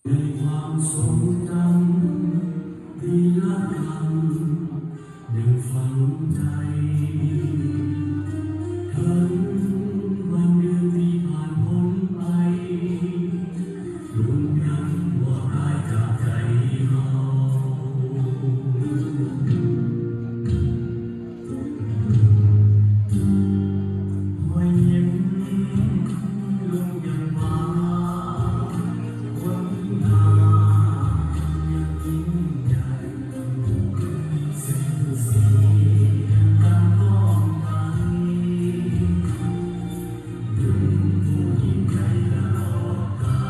ในความทรงจำวีรกรรมยังฝังใจถึงวันเดือนที่ผ่านพ้นไปลุ้นยันว่าตายจากใจเราหอยยิ้มลงยังมาวันหายังยิ่งใหญ่เส้นสียังดังก้องไกลดึงผู้ยิ่งใหญ่ตลอดกา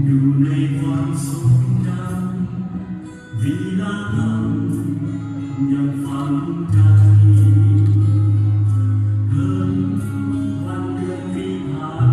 อยู่ในความทรงจำวีรกรรมยังฝังใจถึงวันเดือนที่ผ่าน